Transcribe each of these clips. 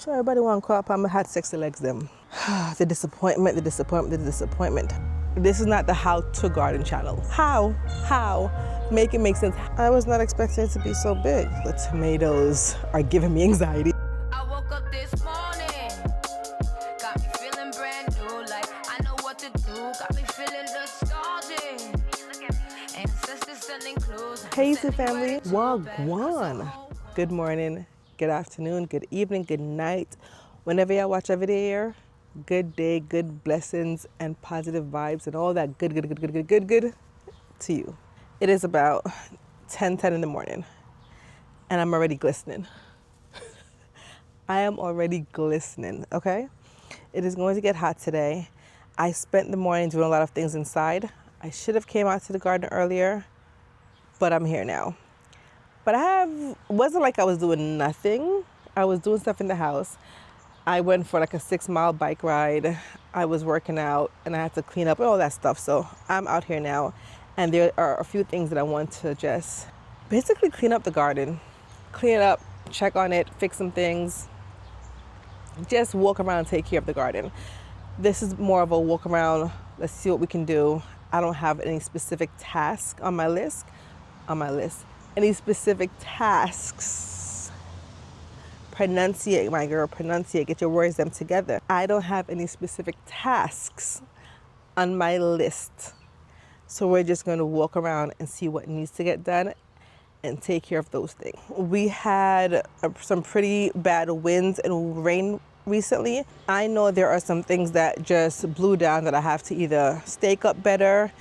So everybody want to call up on my hot sexy legs them. The disappointment, the disappointment, the disappointment. This is not the how to garden channel. How? Make it make sense. I was not expecting it to be so big. The tomatoes are giving me anxiety. I woke up this morning, got me feeling brand new, like I know what to do, got me feeling nostalgic. Ancestors sending clues. Hey, family. Wagwan. Good morning, good afternoon, good evening, good night. Whenever y'all watch a video here, good day, good blessings, and positive vibes, and all that good to you. It is about 10 in the morning, and I'm already glistening. I am already glistening, okay? It is going to get hot today. I spent the morning doing a lot of things inside. I should have came out to the garden earlier, but I'm here now. But wasn't like I was doing nothing. I was doing stuff in the house. I went for like a 6-mile bike ride. I was working out and I had to clean up and all that stuff. So I'm out here now. And there are a few things that I want to just basically clean up the garden. Clean it up, check on it, fix some things. Just walk around and take care of the garden. This is more of a walk around. Let's see what we can do. I don't have any specific task on my list. Any specific tasks. Pronunciate, my girl, pronunciate. Get your words them together. I don't have any specific tasks on my list. So we're just going to walk around and see what needs to get done and take care of those things. We had some pretty bad winds and rain recently. I know there are some things that just blew down that I have to either stake up better.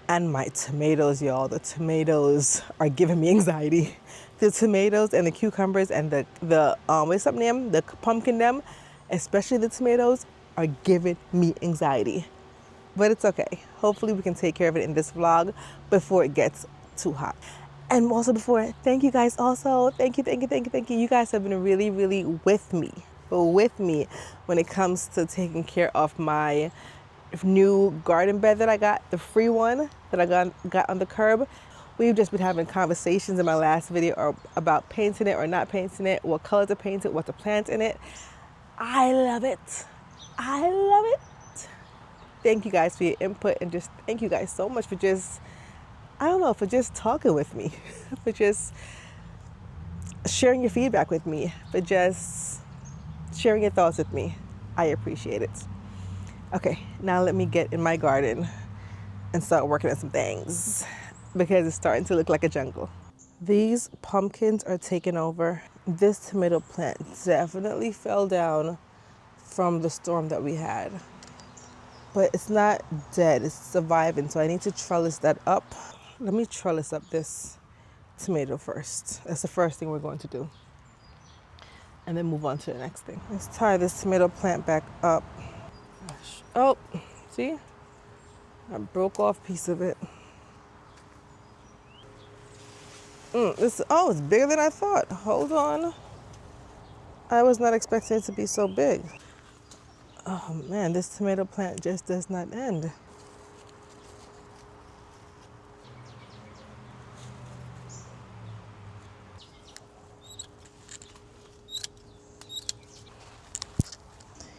And my tomatoes, y'all, the tomatoes are giving me anxiety. The tomatoes and the cucumbers and the what's up name? The pumpkin them, especially the tomatoes, are giving me anxiety. But it's okay. Hopefully we can take care of it in this vlog before it gets too hot. And also thank you guys also. Thank you. You guys have been really with me when it comes to taking care of my new garden bed that I got, the free one that I got on the curb. We've just been having conversations in my last video about painting it or not painting it, what color to paint it, what to plant in it. I love it. Thank you guys for your input, and just thank you guys so much for just, for just talking with me, for just sharing your feedback with me, for just sharing your thoughts with me. I appreciate it. Okay, now let me get in my garden and start working on some things because it's starting to look like a jungle. These pumpkins are taking over. This tomato plant definitely fell down from the storm that we had, but it's not dead, it's surviving. So I need to trellis that up. Let me trellis up this tomato first. That's the first thing we're going to do. And then move on to the next thing. Let's tie this tomato plant back up. Oh, see? I broke off a piece of it. It's bigger than I thought. Hold on. I was not expecting it to be so big. Oh man, this tomato plant just does not end.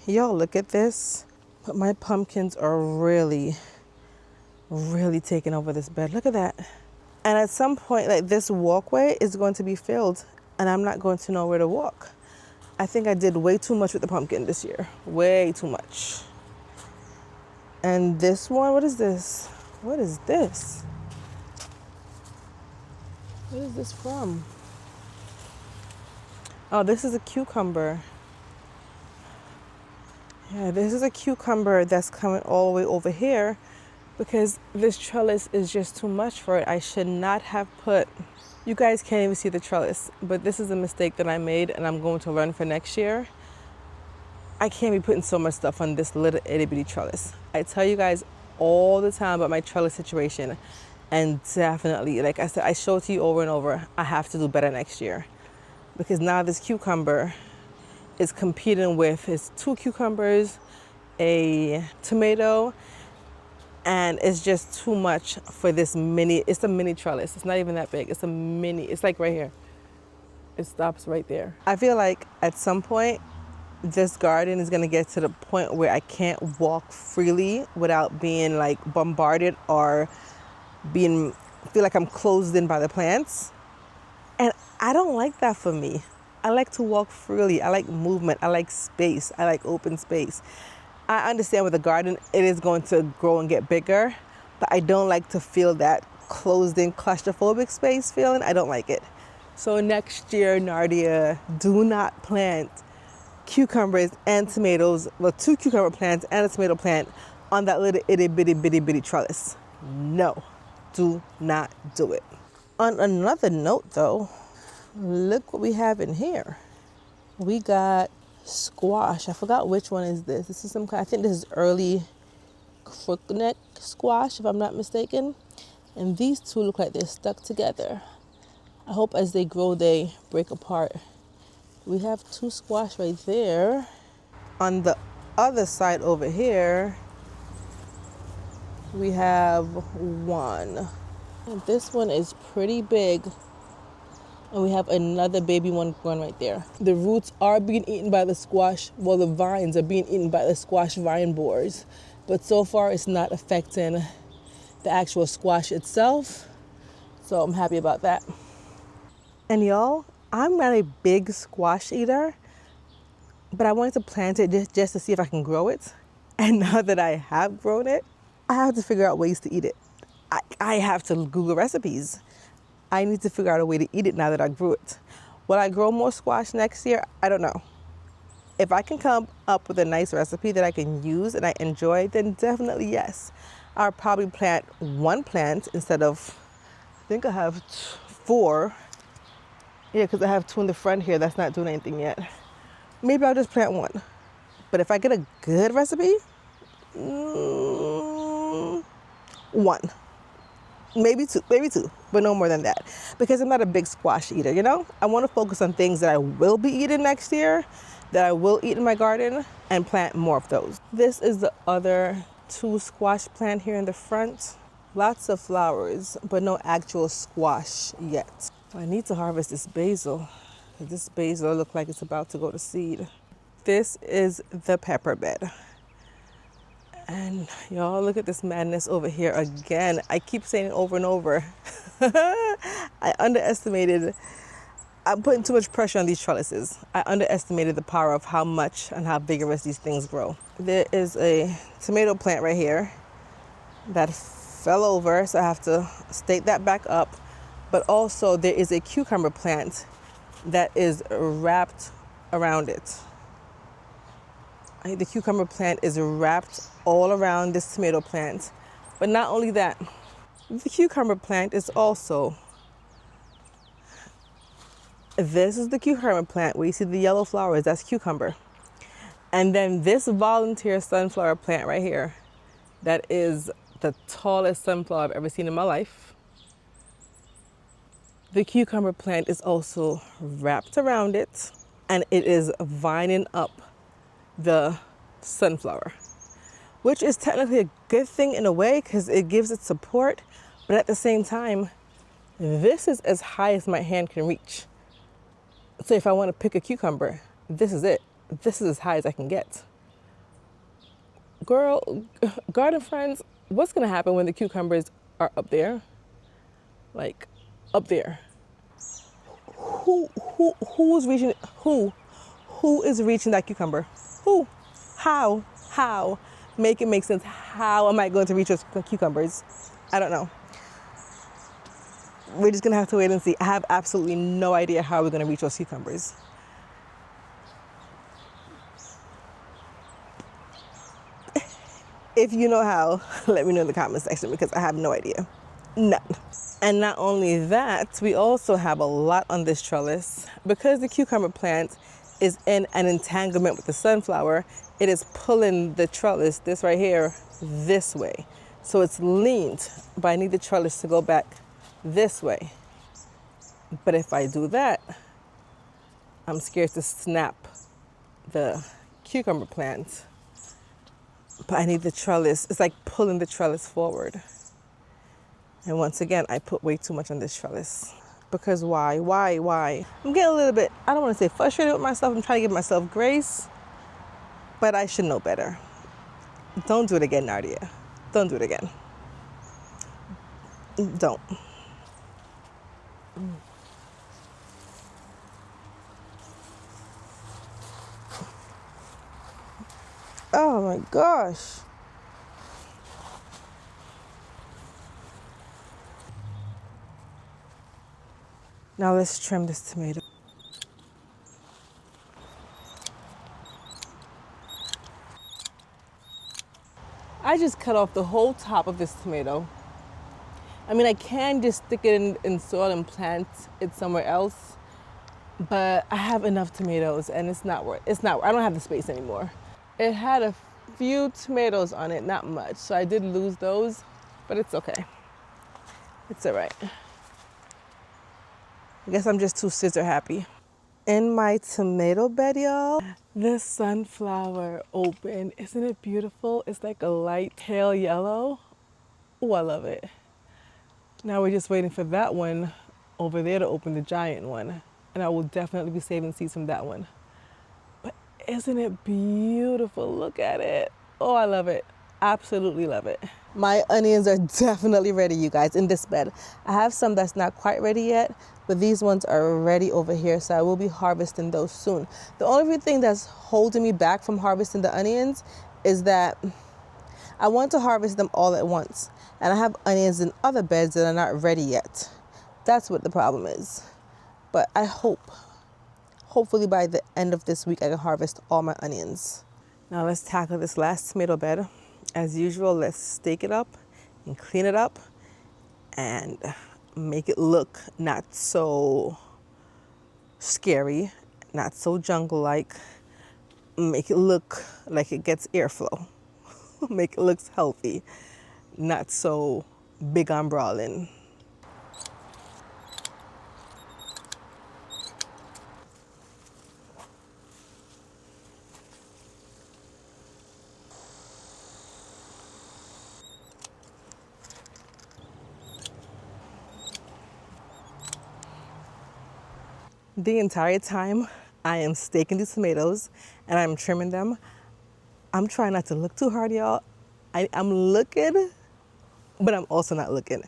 Y'all, look at this. But my pumpkins are really taking over this bed. Look at that. And at some point, like, this walkway is going to be filled and I'm not going to know where to walk. I think I did way too much with the pumpkin this year. Way too much. And this one, what is this? What is this? What is this from? Oh, this is a cucumber. Yeah, this is a cucumber that's coming all the way over here because this trellis is just too much for it. I should not have put, you guys can't even see the trellis, but this is a mistake that I made and I'm going to learn for next year. I can't be putting so much stuff on this little itty bitty trellis. I tell you guys all the time about my trellis situation, and definitely, like I said, I show it to you over and over, I have to do better next year because now this cucumber is competing with his 2 cucumbers, a tomato, and it's just too much for this mini. It's a mini trellis. It's not even that big. It's a mini. It's like right here. It stops right there. I feel like at some point this garden is gonna get to the point where I can't walk freely without being like bombarded or being feel like I'm closed in by the plants. And I don't like that for me. I like to walk freely. I like movement. I like space. I like open space. I understand with a garden it is going to grow and get bigger, but I don't like to feel that closed in claustrophobic space feeling. I don't like it. So next year, Nardia, do not plant cucumbers and tomatoes, well, 2 cucumber plants and a tomato plant on that little itty bitty trellis. No, do not do it. On another note though, look what we have in here. We got squash. I forgot which one is this. This is some kind, I think this is early crookneck squash if I'm not mistaken. And these two look like they're stuck together. I hope as they grow they break apart. We have 2 squash right there. On the other side over here, we have 1. And this one is pretty big. And we have another baby one growing right there. The roots are being eaten by the squash. Well, the vines are being eaten by the squash vine borers. But so far, it's not affecting the actual squash itself. So I'm happy about that. And y'all, I'm not a big squash eater, but I wanted to plant it just to see if I can grow it. And now that I have grown it, I have to figure out ways to eat it. I have to Google recipes. I need to figure out a way to eat it now that I grew it. Will I grow more squash next year? I don't know. If I can come up with a nice recipe that I can use and I enjoy, then definitely yes. I'll probably plant 1 plant instead of, I think I have 4. Yeah, because I have 2 in the front here that's not doing anything yet. Maybe I'll just plant 1. But if I get a good recipe, 1. Maybe two, but no more than that. Because I'm not a big squash eater, you know? I want to focus on things that I will be eating next year, that I will eat in my garden, and plant more of those. This is the other 2 squash plant here in the front. Lots of flowers, but no actual squash yet. I need to harvest this basil. This basil looks like it's about to go to seed. This is the pepper bed. And y'all, look at this madness over here again. I keep saying it over and over. I'm putting too much pressure on these trellises. I underestimated the power of how much and how vigorous these things grow. There is a tomato plant right here that fell over, so I have to stake that back up. But also there is a cucumber plant that is wrapped around it. The cucumber plant is wrapped all around this tomato plant. But not only that, the cucumber plant is also, this is the cucumber plant where you see the yellow flowers, that's cucumber. And then this volunteer sunflower plant right here, that is the tallest sunflower I've ever seen in my life. The cucumber plant is also wrapped around it, and it is vining up the sunflower, which is technically a good thing in a way because it gives it support, but at the same time, this is as high as my hand can reach. So if I want to pick a cucumber, this is it. This is as high as I can get. Girl, garden friends, what's gonna happen when the cucumbers are up there? Like, up there. Who is reaching that cucumber? Who? How? Make it make sense. How am I going to reach those cucumbers? I don't know. We're just gonna have to wait and see. I have absolutely no idea how we're gonna reach those cucumbers. If you know how, let me know in the comment section because I have no idea. None. And not only that, we also have a lot on this trellis. Because the cucumber plant is in an entanglement with the sunflower, it is pulling the trellis, this right here, this way. So it's leaned, but I need the trellis to go back this way. But if I do that, I'm scared to snap the cucumber plant. But I need the trellis, it's like pulling the trellis forward. And once again, I put way too much on this trellis. Because why? I'm getting a little bit, I don't want to say frustrated with myself. I'm trying to give myself grace. But I should know better. Don't do it again, Nardia. Don't do it again. Don't. Oh my gosh. Now let's trim this tomato. I just cut off the whole top of this tomato. I mean, I can just stick it in soil and plant it somewhere else, but I have enough tomatoes and it's not, I don't have the space anymore. It had a few tomatoes on it, not much, so I did lose those, but it's okay. It's all right. I guess I'm just too scissor happy. In my tomato bed, y'all, the sunflower opened. Isn't it beautiful? It's like a light pale yellow. Oh, I love it. Now we're just waiting for that one over there to open, the giant one. And I will definitely be saving seeds from that one. But isn't it beautiful? Look at it. Oh, I love it. Absolutely love it. My onions are definitely ready, you guys, in this bed. I have some that's not quite ready yet, but these ones are ready over here, so I will be harvesting those soon. The only thing that's holding me back from harvesting the onions is that I want to harvest them all at once, and I have onions in other beds that are not ready yet. That's what the problem is. But I hopefully by the end of this week, I can harvest all my onions. Now let's tackle this last tomato bed. As usual, let's stake it up and clean it up and make it look not so scary, not so jungle-like. Make it look like it gets airflow. Make it look healthy, not so big on brawling. The entire time I am staking these tomatoes and I'm trimming them, I'm trying not to look too hard, y'all. I'm looking, but I'm also not looking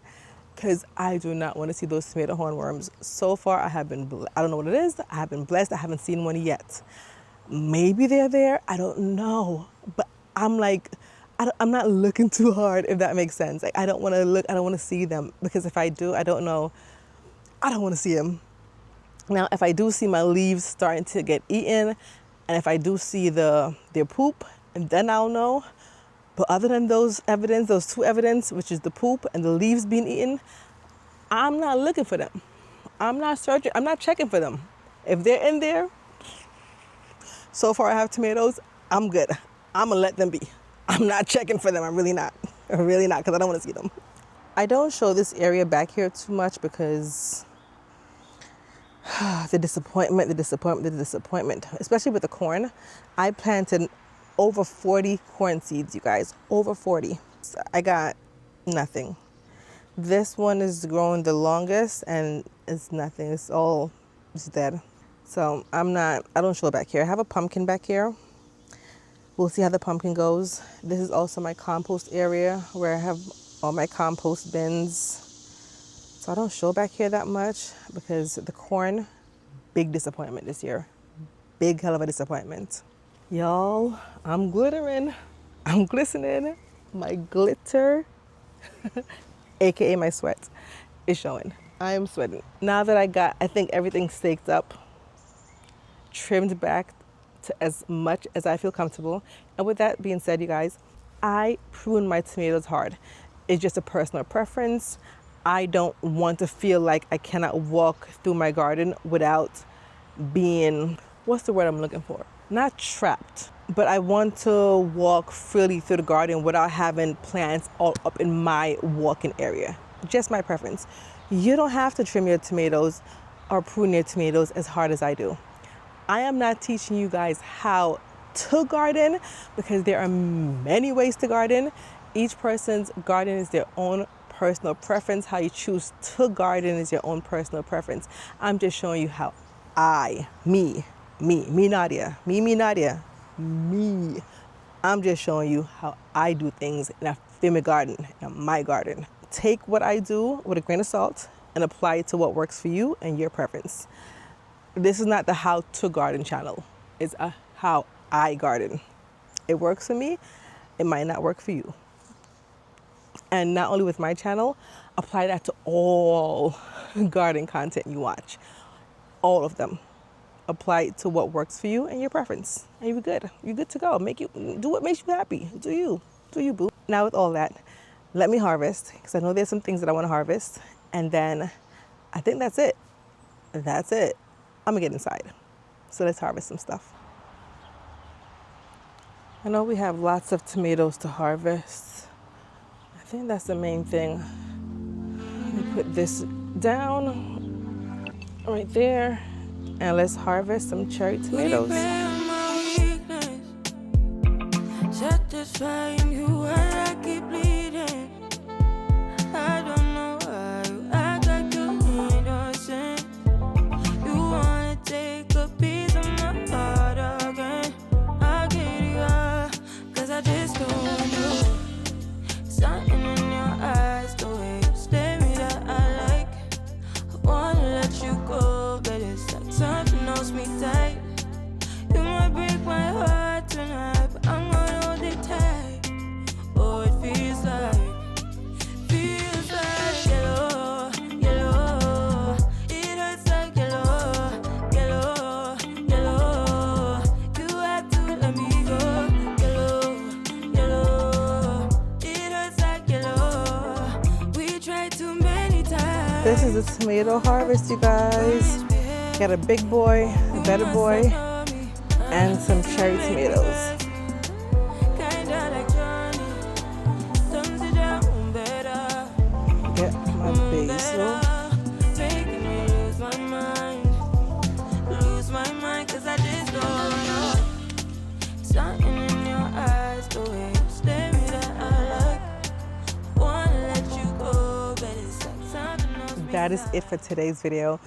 because I do not want to see those tomato hornworms. So far, I don't know what it is. I have been blessed. I haven't seen one yet. Maybe they're there. I don't know. But I'm like, I'm not looking too hard, if that makes sense. Like, I don't want to look. I don't want to see them because if I do, I don't know. I don't want to see them. Now, if I do see my leaves starting to get eaten, and if I do see their poop, and then I'll know. But other than those two evidence, which is the poop and the leaves being eaten, I'm not looking for them. I'm not searching. I'm not checking for them. If they're in there, so far I have tomatoes, I'm good. I'm gonna let them be. I'm not checking for them. I'm really not. I'm really not, because I don't want to see them. I don't show this area back here too much because the disappointment, especially with the corn. I planted over 40 corn seeds, you guys, over 40. So I got nothing. This one is growing the longest and it's nothing. It's dead. So I don't show it back here. I have a pumpkin back here. We'll see how the pumpkin goes. This is also my compost area where I have all my compost bins. So I don't show back here that much because the corn, big disappointment this year. Big hell of a disappointment. Y'all, I'm glittering. I'm glistening. My glitter, AKA my sweat, is showing. I am sweating. Now that I think everything staked up, trimmed back to as much as I feel comfortable. And with that being said, you guys, I prune my tomatoes hard. It's just a personal preference. I don't want to feel like I cannot walk through my garden without being, what's the word I'm looking for? Not trapped, but I want to walk freely through the garden without having plants all up in my walking area. Just my preference. You don't have to trim your tomatoes or prune your tomatoes as hard as I do. I am not teaching you guys how to garden because there are many ways to garden. Each person's garden is their own personal preference. How you choose to garden is your own personal preference. I'm just showing you how Nadia, me. I'm just showing you how I do things in a family garden, in my garden. Take what I do with a grain of salt and apply it to what works for you and your preference. This is not the how to garden channel. It's a how I garden. It works for me. It might not work for you. And not only with my channel, apply that to all garden content you watch. All of them. Apply it to what works for you and your preference. And you're good. You're good to go. Do what makes you happy. Do you. Do you, boo. Now with all that, let me harvest, because I know there's some things that I want to harvest. And then I think that's it. That's it. I'm gonna get inside. So let's harvest some stuff. I know we have lots of tomatoes to harvest. I think that's the main thing. Let me put this down right there. And let's harvest some cherry tomatoes. Satisfying you while I keep bleeding. I don't know why you act like you innocent. You wanna take a piece of my heart again. I get you up, 'cause I just don't want you. Something in your eyes, the way you stare me that I like. I wanna let you go, but it's like something else me tight. You might break my heart tonight, but I'm gonna hold it tight. Oh, it feels like yellow, yellow. It hurts like yellow, yellow, yellow. You have to let me go. Yellow, yellow. It hurts like yellow. We tried too many times. This is a tomato harvest, you guys. Got a big boy, a better boy, and some cherry tomatoes. Get my basil. Making me lose my mind. Lose my mind, 'cause I just don't know. Something in your eyes, the way you stare me that I like. Wanna let you go, but it's like something else. That is it for today's video.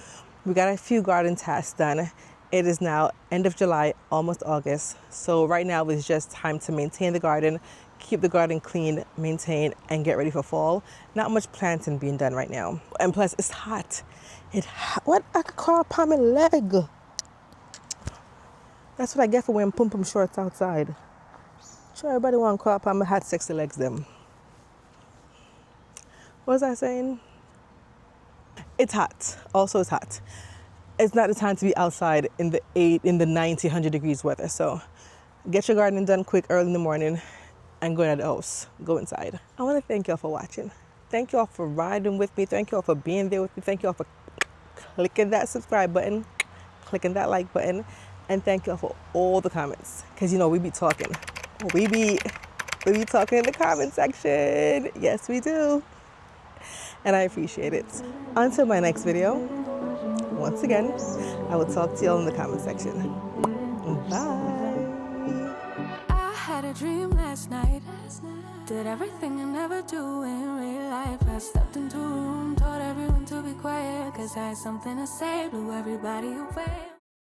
We got a few garden tasks done. It is now end of July, almost August. So right now it's just time to maintain the garden, keep the garden clean, maintain, and get ready for fall. Not much planting being done right now. And plus it's hot. What I could call upon my leg. That's what I get for wearing pum-pum shorts outside. Sure, everybody want to call upon my hot sexy legs them. What was I saying? It's hot. Also, it's hot. It's not the time to be outside in the 90, 100 degrees weather. So get your gardening done quick early in the morning and go in the house. Go inside. I want to thank y'all for watching. Thank y'all for riding with me. Thank y'all for being there with me. Thank y'all for clicking that subscribe button, clicking that like button, and thank y'all for all the comments. Because, you know, we be talking. We be talking in the comment section. Yes, we do. And I appreciate it. Until my next video, once again, I will talk to y'all in the comment section. Bye. I had a dream last night. Did everything I never do in real life. I stepped into a room, told everyone to be quiet, 'cause I had something to say, blew everybody away.